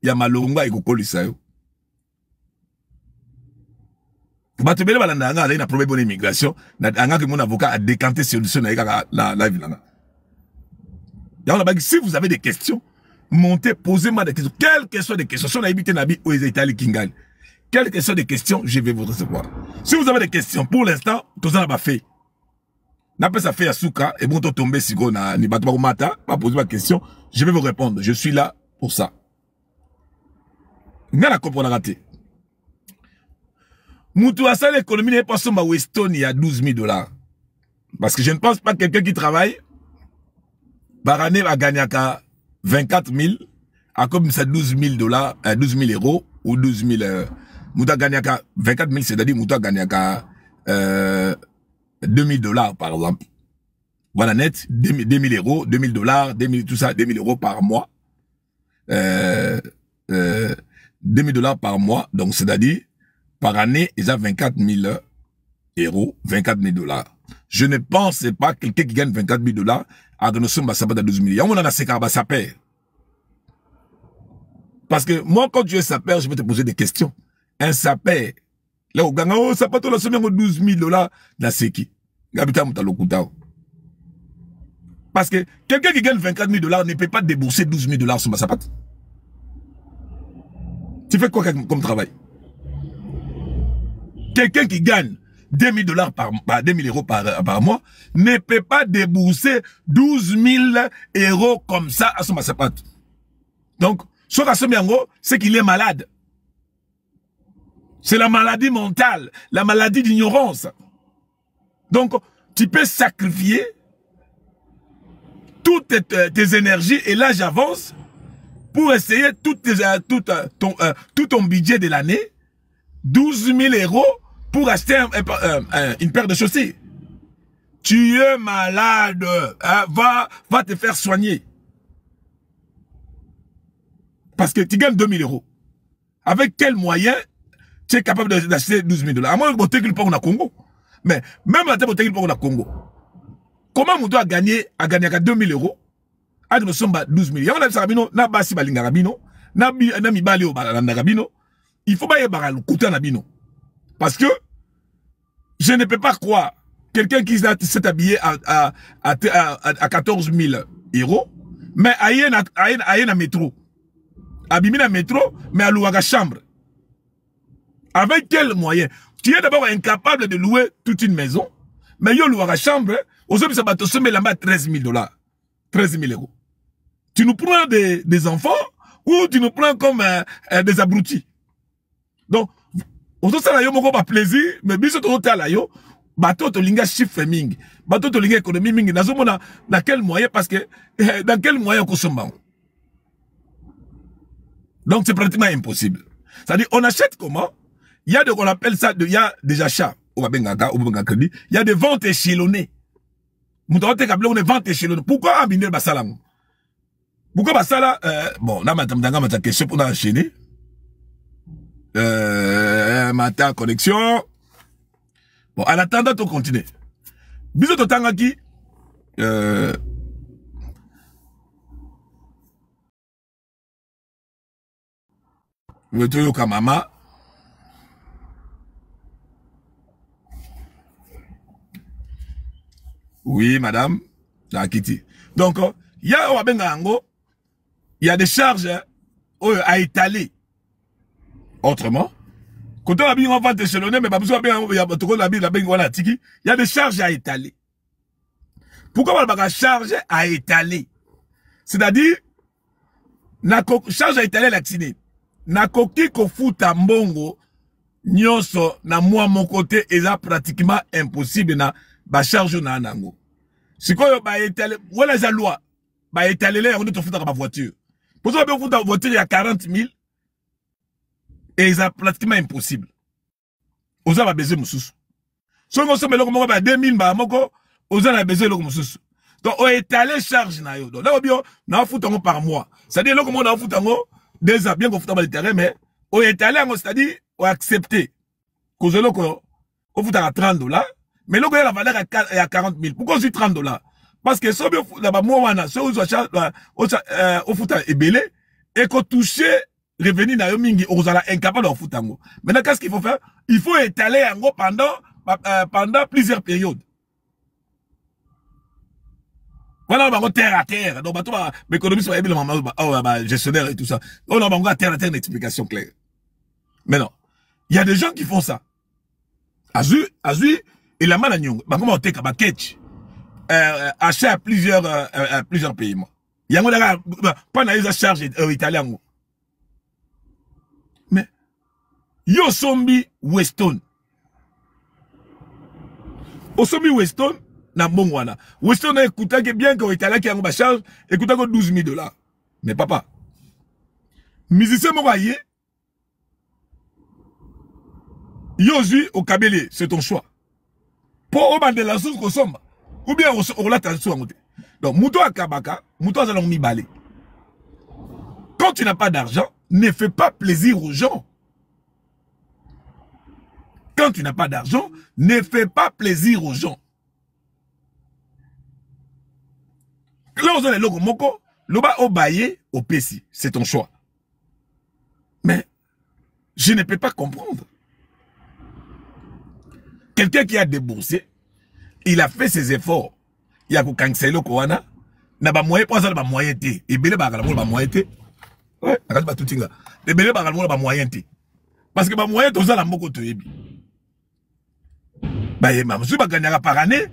ya malonga ekokolisa yo. Bato bele balanda nga na problème de immigration, na anga que mon avocat a décanté solution na la vie là. Si vous avez des questions, montez, posez-moi des questions. Quelles que soient des questions, si on a évité Nabi aux États-Unis Kingal, quelles que soient des questions, je vais vous recevoir. Si vous avez des questions, pour l'instant, tout ça n'a pas fait. N'a pas ça fait à Souka, et bon, tomber si on a ni battu mata, pas poser ma question, je vais vous répondre. Je suis là pour ça. N'a la comprendre raté. Moutou Asa l'économie n'est pas sur Weston, il y a 12 000 $. Parce que je ne pense pas que quelqu'un qui travaille, par année, va gagner à 24 000, à comme ça 12 000 $, 12 000 € ou 12 000, Mouta gagné à 24 000, c'est-à-dire Mouta gagné à 2 000 $, par exemple. Voilà net, 2 000 €, 2 000 $, 2 000, tout ça, 2 000 € par mois. 2 000 $ par mois, donc c'est-à-dire, par année, ils ont 24 000 €, 24 000 $. Je ne pense pas que quelqu'un qui gagne 24 000 $, à 12 000 $. On a ça perd. Parce que moi, quand tu es sapeur, je vais te poser des questions. Un sapeur, là, au Ghana, oh, ça peut te lancer 12 000 $, dans ce qui. Parce que quelqu'un qui gagne 24 000 $ ne peut pas débourser 12 000 $ sur ma sapate. Tu fais quoi comme travail? Quelqu'un qui gagne 2 000 $ par 2 000 € par mois ne peut pas débourser 12 000 € comme ça à son sapate. Donc, c'est qu'il est malade. C'est la maladie mentale, la maladie d'ignorance. Donc, tu peux sacrifier toutes tes énergies, et là j'avance, pour essayer tout ton budget de l'année, 12 000 € pour acheter une paire de chaussures. Tu es malade, hein, va te faire soigner. Parce que tu gagnes 2 000 €. Avec quel moyen tu es capable d'acheter 12 000 $? À moins que tu aies pas au Congo. Mais même à tu aies pas au Congo. Comment on doit gagner à 2 000 €? À nous sommes 12 000 €. Il faut pas y avoir le couteau nabino. Parce que je ne peux pas croire quelqu'un qui s'est habillé à 14 000 €, mais à un métro. Abîmé dans métro, mais à louer la chambre. Avec quel moyen? Tu es d'abord incapable de louer toute une maison, mais yo louer la chambre, aux hommes, ça va te semer là-bas 13 000 $. 13 000 €. Tu nous prends des enfants, ou tu nous prends comme des abrutis. Donc, on se sent là, pas plaisir, mais bien sûr, on est là, bateau to linga chiffre ming, bateau to linga économie ming, dans quel moyen, parce que, dans quel moyen on consomme? Donc, c'est pratiquement impossible. C'est-à-dire, on achète comment? Il y a on appelle ça, il y a des achats, il y a des ventes échelonnées. On est ventes échelonnées. Pourquoi abiner Bassalam? Pourquoi Bassala, bon, là, ma question pour enchaîner. Ma connexion. Bon, en attendant, on continue. Bisous de Tangaki. Mama. Oui, madame. Donc, il y a des charges à étaler. Autrement, quand on a bien vente échelonnée, mais il y a des charges à étaler. Pourquoi on a des charges à étaler? C'est-à-dire, la charge à étaler la ciné. Na koki ko futa mbongo nyonso na moi mon côté est pratiquement impossible na ba charge na nango. Sikoyo ba étaler wala za loi ba étaler là on te futa ba voiture. Pour ça ba futa voiture il y a 40 000 et c'est pratiquement impossible. Oza ba besoin mususu. So ngo so meloko moko ba 2000 ba moko oza na besoin loko mususu. Donc on étaler charge na yo. Donc là obio na futa ngo par mois. C'est-à-dire loko mo na futa ngo déjà bien confortable le terrain, mais on est allé, c'est-à-dire, on a accepté. Cause de l'eau, on fout à 30 $, mais l'eau, la valeur est à 40 000. Pourquoi on dit 30 $? Parce que si on a, on fout à ébélé, et qu'on touche revenu na yo mingi ozala incapable de foutre yango. Maintenant qu'est-ce qu'il faut faire? Il faut étaler yango pendant plusieurs périodes. Voilà, on va terre à terre. Donc, l'économiste va aider gestionnaire et tout ça. On va terre à terre une explication claire. Mais non. Il y a des gens qui font ça. Azui, il a mal à Nyong. Comment on take a ketch? Achat à plusieurs pays. Il y a un pas dans charge italien. Mais, yo sombi Weston. Au sombi Weston, na mbongwana. Weston a écouté que bien que italien qui a un charge, écouté que $12,000. Mais papa, musicien moraillé, Yosu au Kabélé, c'est ton choix. Pour au de la source qu'on somme, ou bien on l'a transformé en côté. Donc, Mouto à Kabaka, Mouto à mi balé. Quand tu n'as pas d'argent, ne fais pas plaisir aux gens. Quand tu n'as pas d'argent, ne fais pas plaisir aux gens. Là, on a les logos moko, l'oba au baillé, au PC. C'est ton choix. Mais, je ne peux pas comprendre. Quelqu'un qui a déboursé, il a fait ses efforts. Il a cancellé le Koana. N'a pas moyen pour ça, pas moyen té. Et belé ba pas moyen té. Ouais, akati ba tout nga. Et belé ba pas moyen té. Parce que ba moyen to ça la moko to yebi. Ba yema, monsieur ba gagnera par année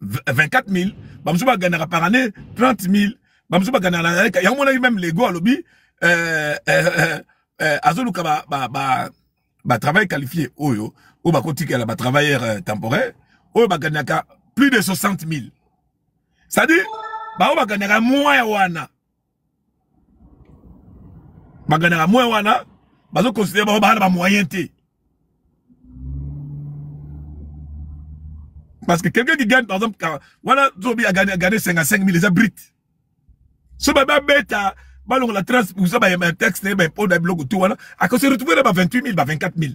24 000. Ba monsieur ba gagnera par année 30 000. Ba monsieur ba gagnera il y a mon même Lego à lobby azoluka ba travail qualifié oyo ou ba kotika la ba travailleur temporaire oyo ba gagnaka plus de 60 000. Ça dit, ba gagnera moins wana. Ba gagnera moins wana, ba zo considérer ba moyen té. Parce que quelqu'un qui gagne par exemple voilà, Zobi a gagné 55 000 les abrites. Ce baba bêta, ba la trans pour ça ba y a un texte ba pour des blocs tout wana, à cause se retrouver là 28 000, 24 000.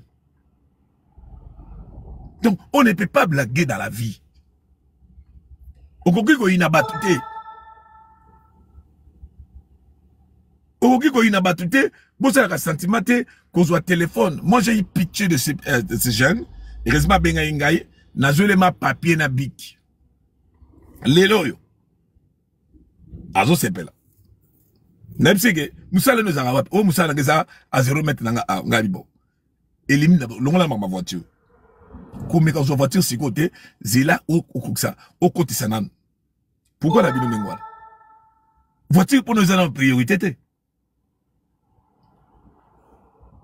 Donc on ne peut pas blaguer dans la vie. Okokiko inabatute. Okokiko inabatute. Bon, c'est un sentiment qu'on soit téléphone. Moi, j'ai eu pitié de ces jeunes. Et résultat, benga ingaï. Na joué ma papier na bic. Lelo yo. Azo sepela. N'absege. Moussala nous a oh moussala ngeza à 0 mètre nga bibo. Élimine l'on ma voiture. Comme quand on voiture si côté, zela au ça, au côté sanan. Pourquoi la bino mengwala? Voiture pour nous en priorité.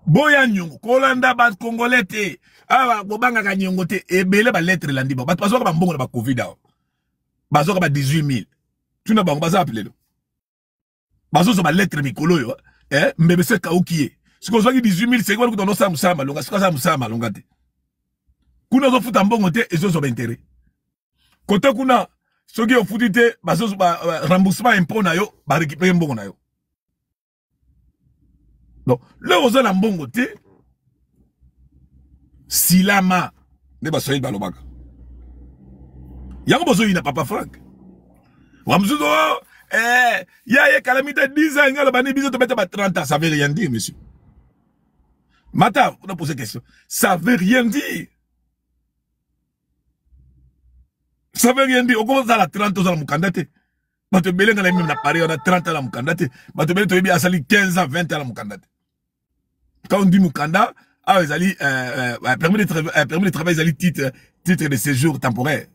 Boya nyongo, kolanda ba congolais te. Ah bobanga ka nyongo te ebele ba lettre landi ba. Parce que ba mbongo ba Covid a. Bazo ba 18 000. Tu na ba baza appeler lo. Bazo ba lettre mikolo yo. Mbebe se ka okié. Ce qu'on soit 18 000 c'est quoi que dans ça musama longa, c'est quoi ça musama longa te. Kuna zo futa mbongo te et zo zo intérêt. Côté kuna soki o futite bazo remboursement impôt na yo ba récupérer mbongo na yo. Donc là on a mbongo te silama ne ba soyi balobaka. Yango bozo ina papa Frank. Wamzuzo ya calamité 10 ans ngalo bani biso to beta ba 30 ans ça veut rien dire monsieur. Mata, on a posé question. Ça veut rien dire. Ça veut rien dire. On commence à la 30 ans à la candidater. Bato belé ngala même na Paris on a 30 ans à la candidater. Bato belé to yebi asali 15 ans 20 ans à la candidater. Quand on dit mukanda, ah ils allient permis de travail ils allient titre de séjour temporaire.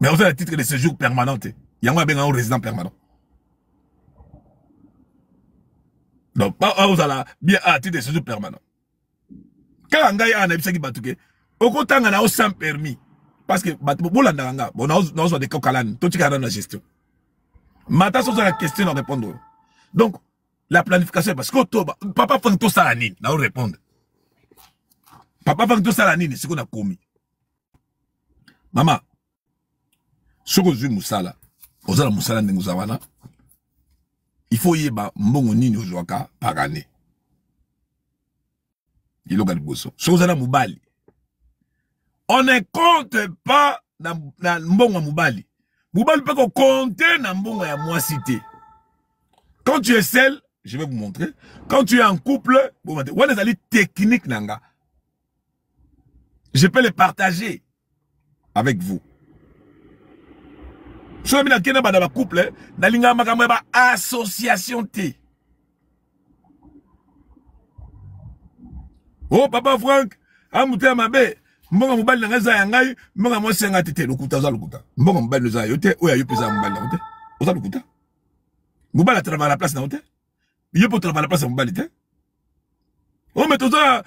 Mais on a le titre de séjour permanent. Il y a un résident permanent. Donc pas on a la bien à titre de séjour permanent. Quand on a un épisode qui batouke, au côté on a sans permis. Parce que bolanda on a des cocalan tout qui a dans la gestion. Mata sur la question à répondre. Donc la planification parce que papa fait tout ça la nini, na répondre. Papa fait tout ça la nini, c'est qu'on a commis. Maman, ce que je musala, osala musala ndenguzawana. Il faut y avoir mbongo nini ozwaka par année. Il a bosso. Ce que mubali. On ne compte pas na mbongo mubali. Mubali peut compter na mbongo ya moi cité. Quand tu es seul, je vais vous montrer. Quand tu es en couple, vous avez des techniques, nanga. Je peux les partager avec vous. Si vous avez un couple, vous avez une association. Oh, papa Franck, amouté ma bé. Mbonga mobali na ngaza yangai, mbonga mo senga tete lokuta za lokuta. Mbonga mobali no za yote, oya yo pesa mobali na yote. Oza lokuta. Mobali travaille à la place na yote. Yo peut travailler à la place na mobali te. Oh mais toza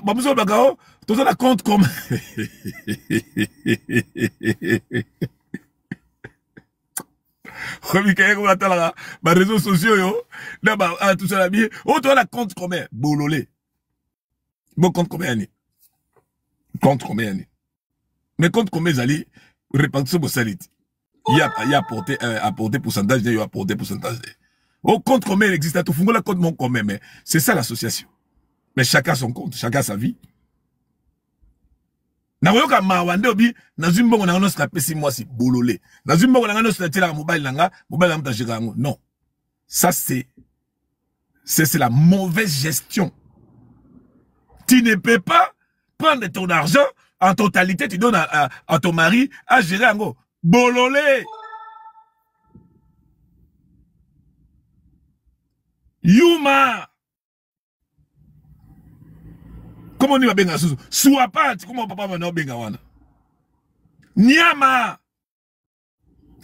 bamuso bagao, toza la compte comme Remikaye ko atala ba réseaux sociaux yo, na ba tout ça la bien. Oh toza la compte commun, bololé. Bon compte combien d'années? Compte combien d'années? Mais compte combien d'années? Répartition de salite. Il y a apporté pourcentage, il y a apporté pourcentage. Au compte combien il existe? Tout le monde compte mon commun, mais c'est ça l'association. Mais chacun son compte, chacun sa vie. Na woyoka mawande obi na zumbo na ngano ska pesi mwasi bololé. Na zumbo na ngano ska tela mobile nanga, mobile nanga ta non. Ça c'est la mauvaise gestion. Tu ne peux pas prendre ton argent en totalité, tu donnes à ton mari à gérer un go. Bololé. Yuma. Comment on y va benga sous? Soit pas, comment papa va benga wana? Nyama.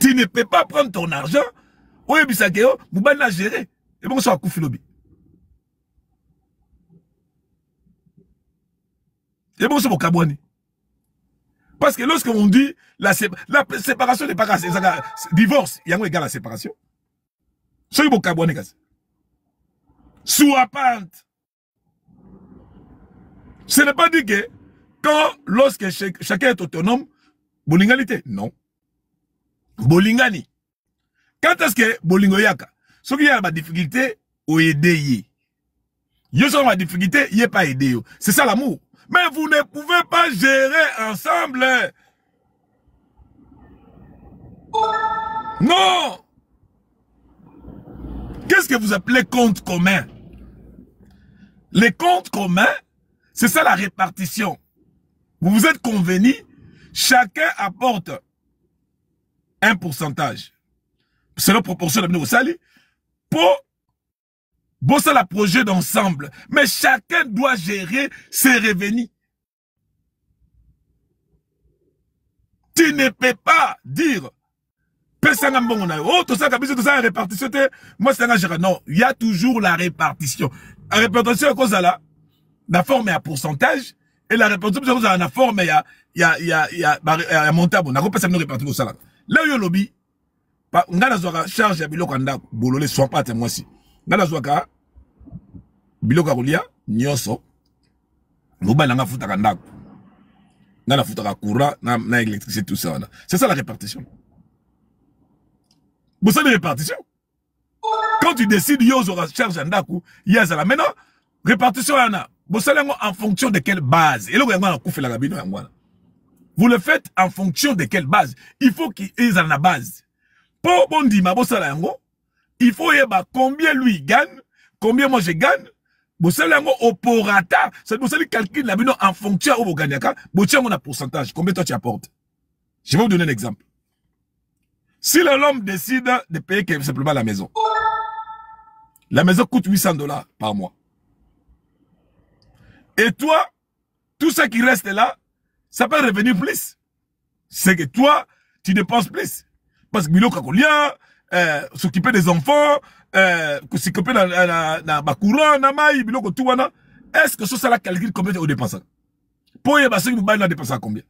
Tu ne peux pas prendre ton argent. Oye bisakeo, mouban la gérer. Et bon, ça va couper lobby. Et bon, c'est mon cabouani. Parce que lorsqu'on dit la séparation n'est pas grave, divorce, il y a égal à la séparation. C'est mon cabouani. Soit pas. Ce n'est pas dit que lorsque chacun est autonome, bolingalité, non. Bolingani. Quand est-ce que bolingo yaka? Ce qui y a ma difficulté, ou aider. Yo sont ma difficulté, y est pas aidé. C'est ça l'amour. Mais vous ne pouvez pas gérer ensemble. Non. Qu'est-ce que vous appelez compte commun? Les comptes communs, c'est ça la répartition. Vous vous êtes convenus, chacun apporte un pourcentage. C'est la proportion de nos salis pour bosser la projet d'ensemble. Mais chacun doit gérer ses revenus. Tu ne peux pas dire oh, tout ça, la répartition. Moi, c'est un gérant. Non, il y a toujours la répartition. La répartition, à cause de la forme est à pourcentage. Et la répartition, à la forme, il y a montable. On a repensé à nous répartir au salaire. Là, il y a lobby. On a la charge à Biloko Anda, Bololé, soit pas à moi aussi. On a la Zoaka, Biloko Roulia, Nyoso, Mouba Nanga Foutakanda. On a la Foutakura, on a l'électricité, tout ça. C'est ça la répartition. Vous savez la répartition. Quand tu décides, il y a charge en daku, il y a ça. Maintenant, répartition vous savez en fonction de quelle base. Et là, vous le faites en fonction de quelle base. Il faut qu'ils aient la base. Pour bon dire, il faut y combien lui gagne, combien moi je gagne. Vous savez au prorata, c'est pour ça qu'il calcule la en fonction où vous gagnez. Vous avez un pourcentage. Combien toi tu apportes? Je vais vous donner un exemple. Si l'homme décide de payer simplement la maison coûte $800 par mois. Et toi, tout ce qui reste là, ça peut revenir plus. C'est que toi, tu dépenses plus. Parce que Bilo Kakolia, s'occuper des enfants, s'occuper dans la courant, Bilo Kotouana, est-ce que ça la calcule combien tu dépenses? Pour y avoir ceux qui vous dépenser combien?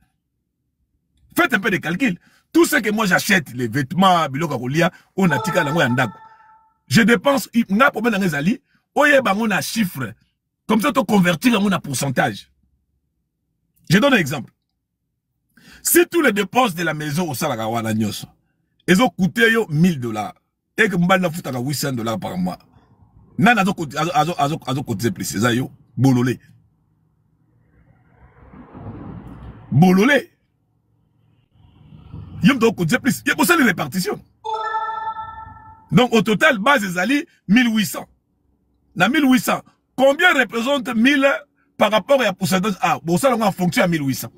Faites un peu de calcul. Tout ce que moi j'achète, les vêtements, on a tika je dépense, on a problème dans les alliés, on a chiffre. Comme ça, on convertir en un pourcentage. Je donne un exemple. Si tous les dépenses de la maison au Salagawana Nyos, ils ont coûté $1000, et que Mbana fout à $800 par mois, nan a coûté plus, c'est ça yo, bololé. Bololé. Il y a plus. Il y a pour ça les répartitions. Donc, au total, base des alliés, 1800. na 1800. Combien représente 1000 par rapport à pourcentage? Ah, bon, ça, on a en fonction à 1800.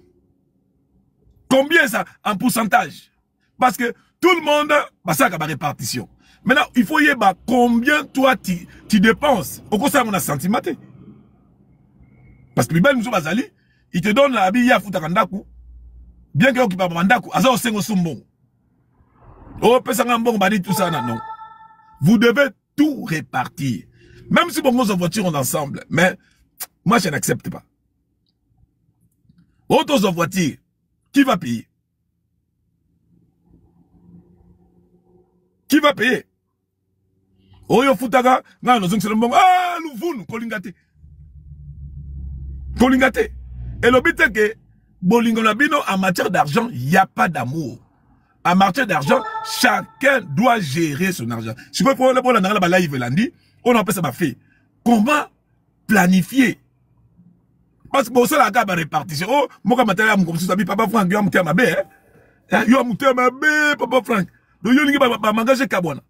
Combien ça en pourcentage? Parce que tout le monde, bah, ça, c'est la répartition. Maintenant, il faut y avoir combien toi tu dépenses. Au cours ça, on a sentiment. Parce que Bibel nous bazali, il te donne la bille à foutre kandaku. Bien que tu pas mandaku, azo sengo sumbon. Oh, pesanga mbon bani tout ça non. Vous devez tout répartir. Même si bon nos voitures sont ensemble, mais moi je n'accepte pas. Autres voitures, qui va payer? Qui va payer? Oh yo futaga, nga no zong mbon, ah nous kolingate. Kolingate. Et le but est que bolingo labino en matière d'argent, il n'y a pas d'amour. En matière d'argent, chacun doit gérer son argent. Si vous voulez pour la live lundi, on appelle ça ma fille. Comment planifier? Parce que bon, ça la gamme répartition. Oh, moi quand je comme ça, papa Franck, yo mouté ma bé, hein? Yo mouté ma bé, papa Franck. Donc yo n'ingi pas m'engager kabona.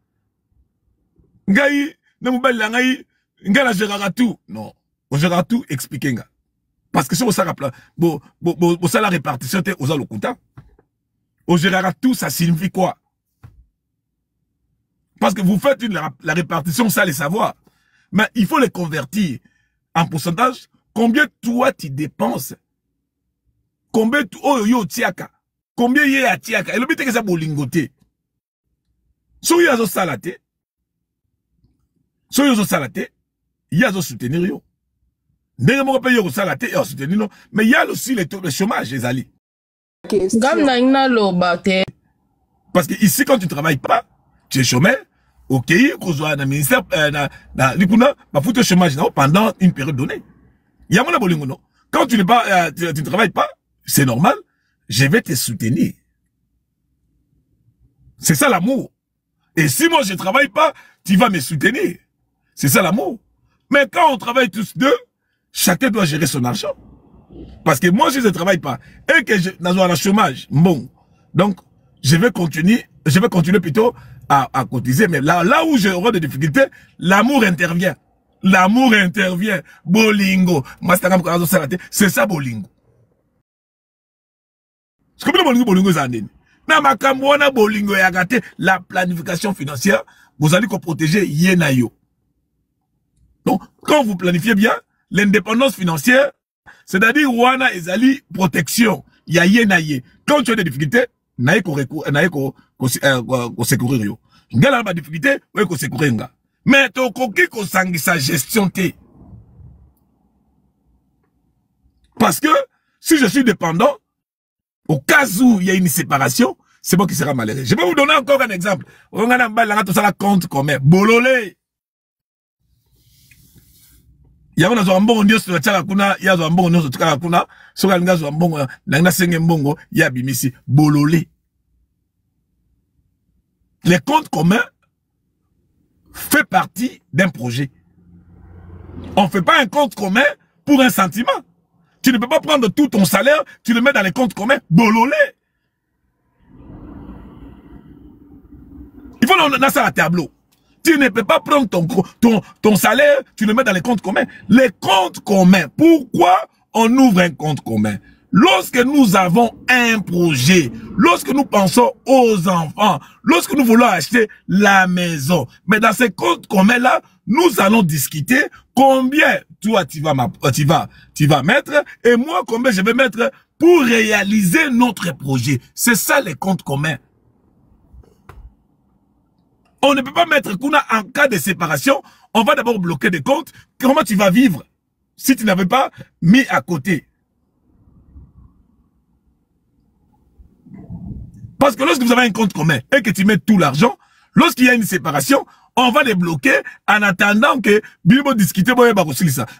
Ngai, ne mou belle ngai, ngai la gérera tout. Non, on gérera tout, expliquez nga. Parce que si on s'en rappelle, ça la répartition t'es aux allocuta. On gérera tout, ça signifie quoi? Parce que vous faites la répartition, ça les savoir. Mais il faut les convertir en pourcentage. Combien toi tu dépenses? Combien tu yo tiaka? Combien y a tiaka? Et le but est que ça bolingoté. So y a zo salate. So y a zo salate. Y a zo soutenir yo. Mais il y a aussi les taux de chômage, les alliés. Parce que ici, quand tu ne travailles pas, tu es chômeur. Ok, ministère, chômage pendant une période donnée. Il y a mon bolingo, non? Quand tu ne travailles pas, c'est normal, je vais te soutenir. C'est ça l'amour. Et si moi je ne travaille pas, tu vas me soutenir. C'est ça l'amour. Mais quand on travaille tous deux, chacun doit gérer son argent. Parce que moi, si je ne travaille pas et que je suis dans le chômage, bon, donc je vais continuer plutôt à cotiser. Mais là où j'aurai des difficultés, l'amour intervient. L'amour intervient. Bolingo. C'est ça, bolingo. Ce que bolingo, c'est bolingo la planification financière, vous allez protéger yenayo. Donc, quand vous planifiez bien, l'indépendance financière, c'est-à-dire wana ezali protection, ya yenaye. Quand tu as des difficultés, naye ko secourir yo. Ngala ba difficulté, ouais ko secourir nga. Mais to koki ko sangisa gestion te. Parce que si je suis dépendant, au cas où il y a une séparation, c'est moi qui sera malheureux. Je vais vous donner encore un exemple. On a un compte commun. Bololé. Ya wana zo mbongo ndio tunataka kuna ya zo mbongo ndio tunataka kuna soka linga zo mbongo na senge mbongo ya bimisi bololé. Les comptes communs fait partie d'un projet. On fait pas un compte commun pour un sentiment. Tu ne peux pas prendre tout ton salaire, tu le mets dans les comptes communs bololé. Il faut dans ça à tableau. Tu ne peux pas prendre ton salaire, tu le mets dans les comptes communs. Les comptes communs, pourquoi on ouvre un compte commun? Lorsque nous avons un projet, lorsque nous pensons aux enfants, lorsque nous voulons acheter la maison, mais dans ces comptes communs-là, nous allons discuter combien toi tu vas mettre et moi combien je vais mettre pour réaliser notre projet. C'est ça les comptes communs. On ne peut pas mettre Kuna en cas de séparation. On va d'abord bloquer des comptes. Comment tu vas vivre si tu n'avais pas mis à côté? Parce que lorsque vous avez un compte commun et que tu mets tout l'argent, lorsqu'il y a une séparation, on va les bloquer en attendant que Bibo discute.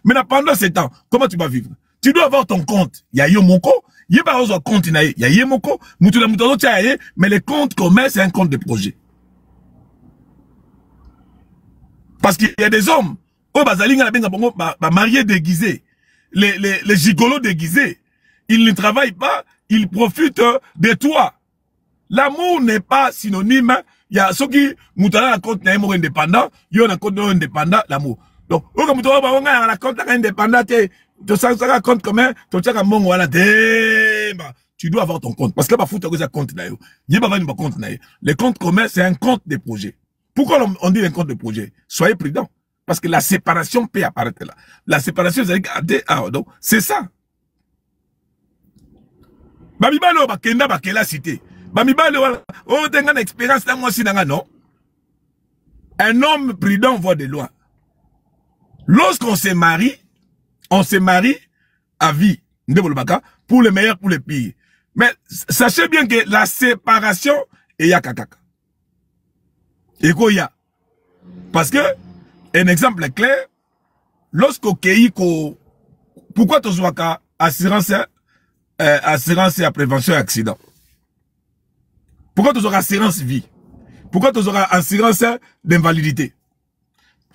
Mais pendant ce temps, comment tu vas vivre? Tu dois avoir ton compte. Il y a Yomoko. Il y a un compte. Il y a Yomoko. Mais le compte commun, c'est un compte de projet. Parce qu'il y a des hommes, mariés déguisés, les gigolos déguisés, ils ne travaillent pas, ils profitent de toi. L'amour n'est pas synonyme. Il y a ceux qui, moutala la compte n'a indépendant, il y a un compte indépendant, l'amour. Donc, comme tu as la compte indépendant, tu as compte commun, tu as un tu dois avoir ton compte. Parce que là, il y a un compte. Il y a un compte. Le compte commun, c'est un compte de projet. Pourquoi on dit un compte de projet? Soyez prudents. Parce que la séparation peut apparaître là. La séparation, donc, c'est ça. Bamibalo, bakenda, bakela cité. Bamibalo, oh, t'as une expérience, là, moi, si, non. Un homme prudent voit de loin. Lorsqu'on se marie à vie. Pour le meilleur, pour le pire. Mais sachez bien que la séparation est ya kakaka. Et quoi y a? Parce que, un exemple est clair, lorsqu'au pays, pourquoi tu as assurance et prévention et accident? Pourquoi tu auras assurance vie? Pourquoi tu auras assurance d'invalidité?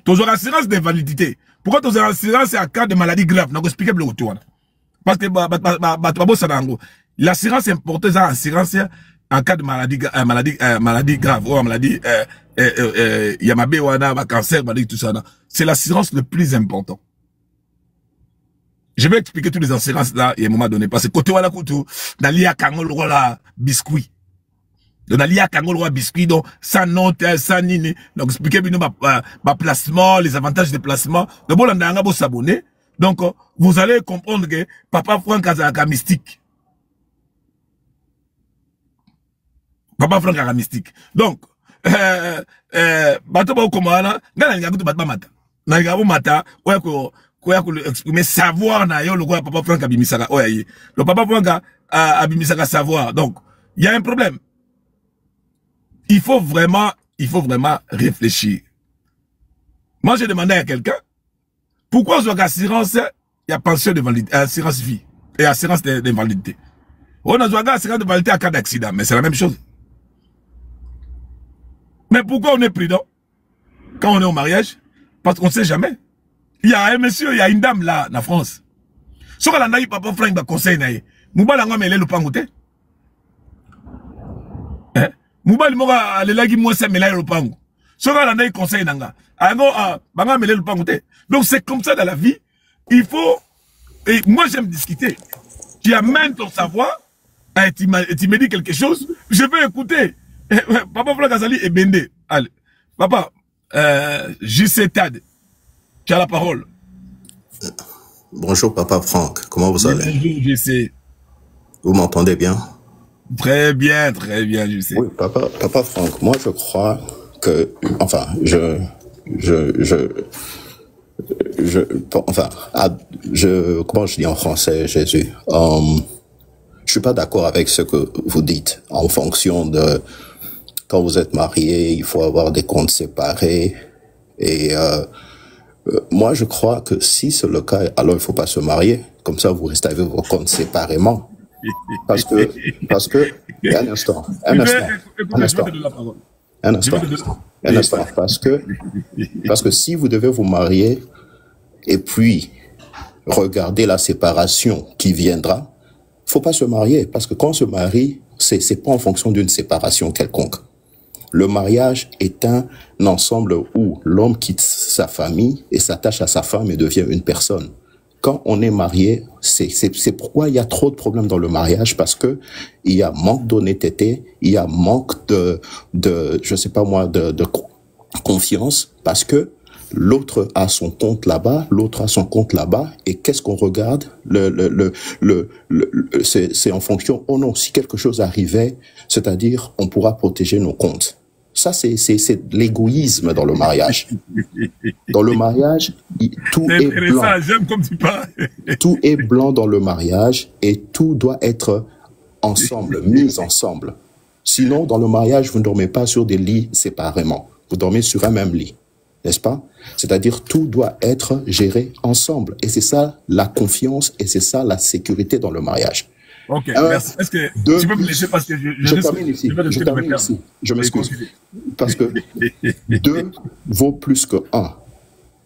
Tu auras assurance d'invalidité. Pourquoi tu auras assurance en cas de maladie grave? Donc, expliquez le retour. Parce que l'assurance est importante, l'assurance en cas de maladie grave, ou maladie, yamabe, wana, cancer, tout ça. C'est l'assurance le plus important. Je vais expliquer toutes les assurances là, il y a un moment donné. Parce que côté wala koutou, dans l'IA Kangol Rola biscuit. Dans l'IA Kangol Rola biscuit, donc, sans note, sans nini. Donc, expliquez bien ma placement, les avantages de placement. Donc, bon, on a un s'abonner. Donc, vous allez comprendre que Papa Franck a un mystique. Papa Franck a un mystique. Donc, bato ba komana, ngana ngakutu batba mata. Na ngabu mata, oya ko exprimer savoir na yo le Papa Franck abimisaka oya. Le Papa Franck abimisaka savoir. Donc, il y a un problème. Il faut vraiment réfléchir. Moi, j'ai demandé à quelqu'un pourquoi vous avez assurance, il y a pension de validité, assurance vie et assurance d'invalidité. On a assurance de validité en cas d'accident, mais c'est la même chose. Mais pourquoi on est prudent quand on est au mariage? Parce qu'on ne sait jamais. Il y a un monsieur, il y a une dame là, en France. Si on a eu Papa Franck va conseiller, Mouba l'a mêlé le pangoute. Mouba l'a allé là qui moi c'est mêlé le pangoute. Si on a eu conseil nanga, banga mêlé le pangoute. Donc c'est comme ça dans la vie. Il faut, et moi j'aime discuter. Tu amènes ton savoir, et tu me dis quelque chose, je vais écouter. Papa Franck Azali est bendé. Allez, papa, JC Tad, tu as la parole. Bonjour Papa Franck, comment vous allez? Bonjour JC. Vous m'entendez bien? Très bien, JC. Oui, Papa Franck, moi je crois que, enfin, comment je dis en français, Jésus, je suis pas d'accord avec ce que vous dites en fonction de quand vous êtes marié, il faut avoir des comptes séparés et moi je crois que si c'est le cas, alors il faut pas se marier, comme ça vous restez avec vos comptes séparément parce que un instant, parce que si vous devez vous marier et puis regarder la séparation qui viendra, faut pas se marier parce que quand on se marie, c'est pas en fonction d'une séparation quelconque. Le mariage est un ensemble où l'homme quitte sa famille et s'attache à sa femme et devient une personne. Quand on est marié, c'est pourquoi il y a trop de problèmes dans le mariage parce que il y a manque d'honnêteté, il y a manque je sais pas moi, de confiance parce que l'autre a son compte là-bas, l'autre a son compte là-bas, et qu'est-ce qu'on regarde? C'est en fonction, oh non, si quelque chose arrivait, c'est-à-dire, on pourra protéger nos comptes. Ça, c'est l'égoïsme dans le mariage. Dans le mariage, tout est blanc. J'aime comme tu parles. Tout est blanc dans le mariage, et tout doit être ensemble, mis ensemble. Sinon, dans le mariage, vous ne dormez pas sur des lits séparément. Vous dormez sur un même lit. N'est-ce pas? C'est-à-dire tout doit être géré ensemble. Et c'est ça la confiance et c'est ça la sécurité dans le mariage. Ok, merci. Est-ce que tu peux me laisser parce que je termine ici. Je m'excuse. Parce que 2 vaut plus que 1.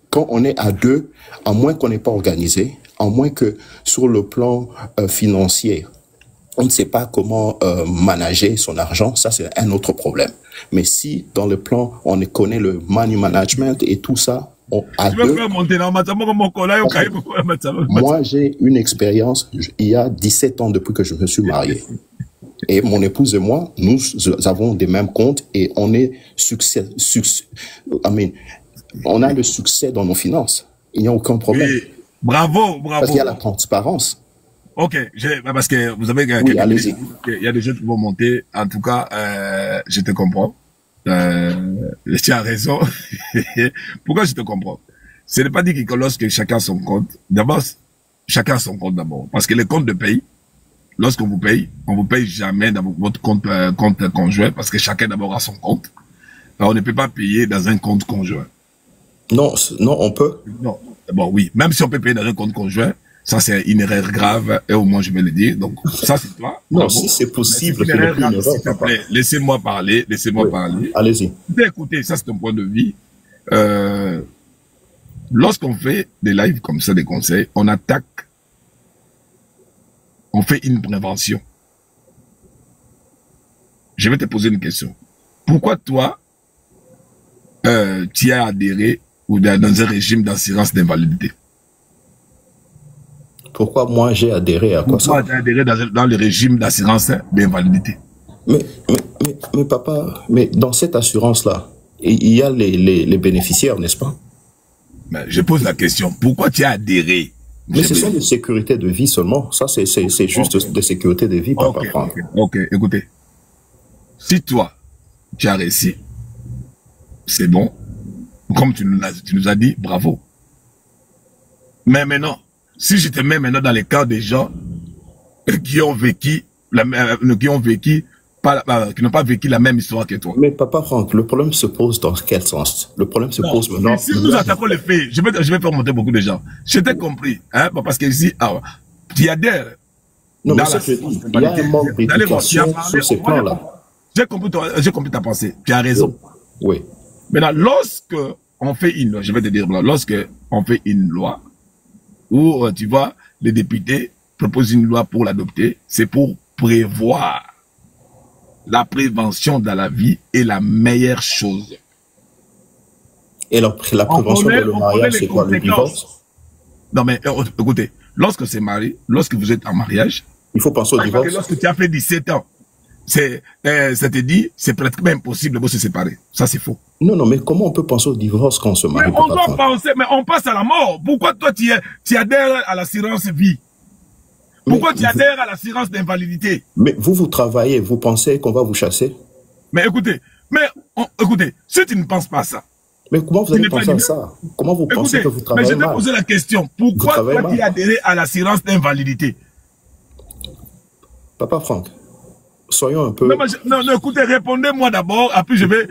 Quand on est à 2, à moins qu'on n'ait pas organisé, à moins que sur le plan financier, on ne sait pas comment manager son argent, ça c'est un autre problème. Mais si dans le plan, on connaît le money management et tout ça, à Tu veux deux. faire monter dans Moi, j'ai une expérience il y a 17 ans depuis que je me suis marié. Et mon épouse et moi, nous avons des mêmes comptes et on est on a le succès dans nos finances. Il n'y a aucun problème. Oui. Bravo, bravo. Parce qu'il y a la transparence. Ok, parce que vous avez oui, allez-y. Il y a des gens qui vont monter. En tout cas, je te comprends. Tu as raison. Pourquoi je te comprends? Ce n'est pas dit que lorsque chacun a son compte, d'abord, chacun a son compte d'abord. Parce que les comptes de paye, lorsqu'on vous paye, on vous paye jamais dans votre compte conjoint parce que chacun d'abord a son compte. Alors, on ne peut pas payer dans un compte conjoint. Non, non, on peut. Non. Bon, oui. Même si on peut payer dans un compte conjoint, ça c'est une erreur grave et au moins je vais le dire. Donc, ça c'est toi. Non, bravo. si c'est possible, c'est une erreur grave, s'il te plaît. Laissez-moi parler, laissez-moi parler. Allez-y. Écoutez, ça c'est un point de vue. Lorsqu'on fait des lives comme ça, des conseils, on attaque, on fait une prévention. Je vais te poser une question. Pourquoi toi, tu as adhéré ou dans un régime d'assurance d'invalidité? Pourquoi moi j'ai adhéré à quoi ça? Pourquoi tu as adhéré dans le régime d'assurance d'invalidité? Mais papa, mais dans cette assurance-là, il y a les bénéficiaires, n'est-ce pas? Mais je pose la question. Pourquoi tu as adhéré? Mais ce sont des sécurités de vie seulement. Ça, c'est juste des sécurités de vie, papa. Ok, écoutez. Si toi, tu as réussi, c'est bon. Comme tu nous as dit, bravo. Mais maintenant, si je te mets maintenant dans les cas des gens qui ont vécu, qui n'ont pas vécu la même histoire que toi. Mais papa Franck, le problème se pose dans quel sens? Le problème se pose maintenant. Si nous attaquons les faits, je vais faire monter beaucoup de gens. Je t'ai compris, hein, parce que ici, tu adhères. Non, mais ça, je dis, il y a un manque d'éducation sur ces plans-là. J'ai compris ta pensée. Tu as raison. Oui. Maintenant, lorsque on fait une loi, je vais te dire, lorsque on fait une loi, où, tu vois, les députés proposent une loi pour l'adopter, c'est pour prévoir la prévention dans la vie est la meilleure chose. Et la prévention de le mariage, c'est quoi, le divorce? Non, mais écoutez, lorsque c'est marié, lorsque vous êtes en mariage, il faut penser au divorce. Lorsque tu as fait 17 ans, ça te dit, c'est pratiquement impossible de se séparer. Ça, c'est faux. Non, non, mais comment on peut penser au divorce quand on se marie? Mais on doit penser, mais on passe à la mort. Pourquoi toi, tu adhères à l'assurance vie? Pourquoi tu adhères à l'assurance d'invalidité? Mais vous travaillez, vous pensez qu'on va vous chasser? Mais écoutez, si tu ne penses pas ça. Mais comment vous allez penser à ça? Comment vous pensez que vous travaillez mal? Mais je t'ai posé la question. Pourquoi toi, tu adhères à l'assurance d'invalidité? Papa Franck, soyons un peu... Non, écoutez, répondez-moi d'abord, après je vais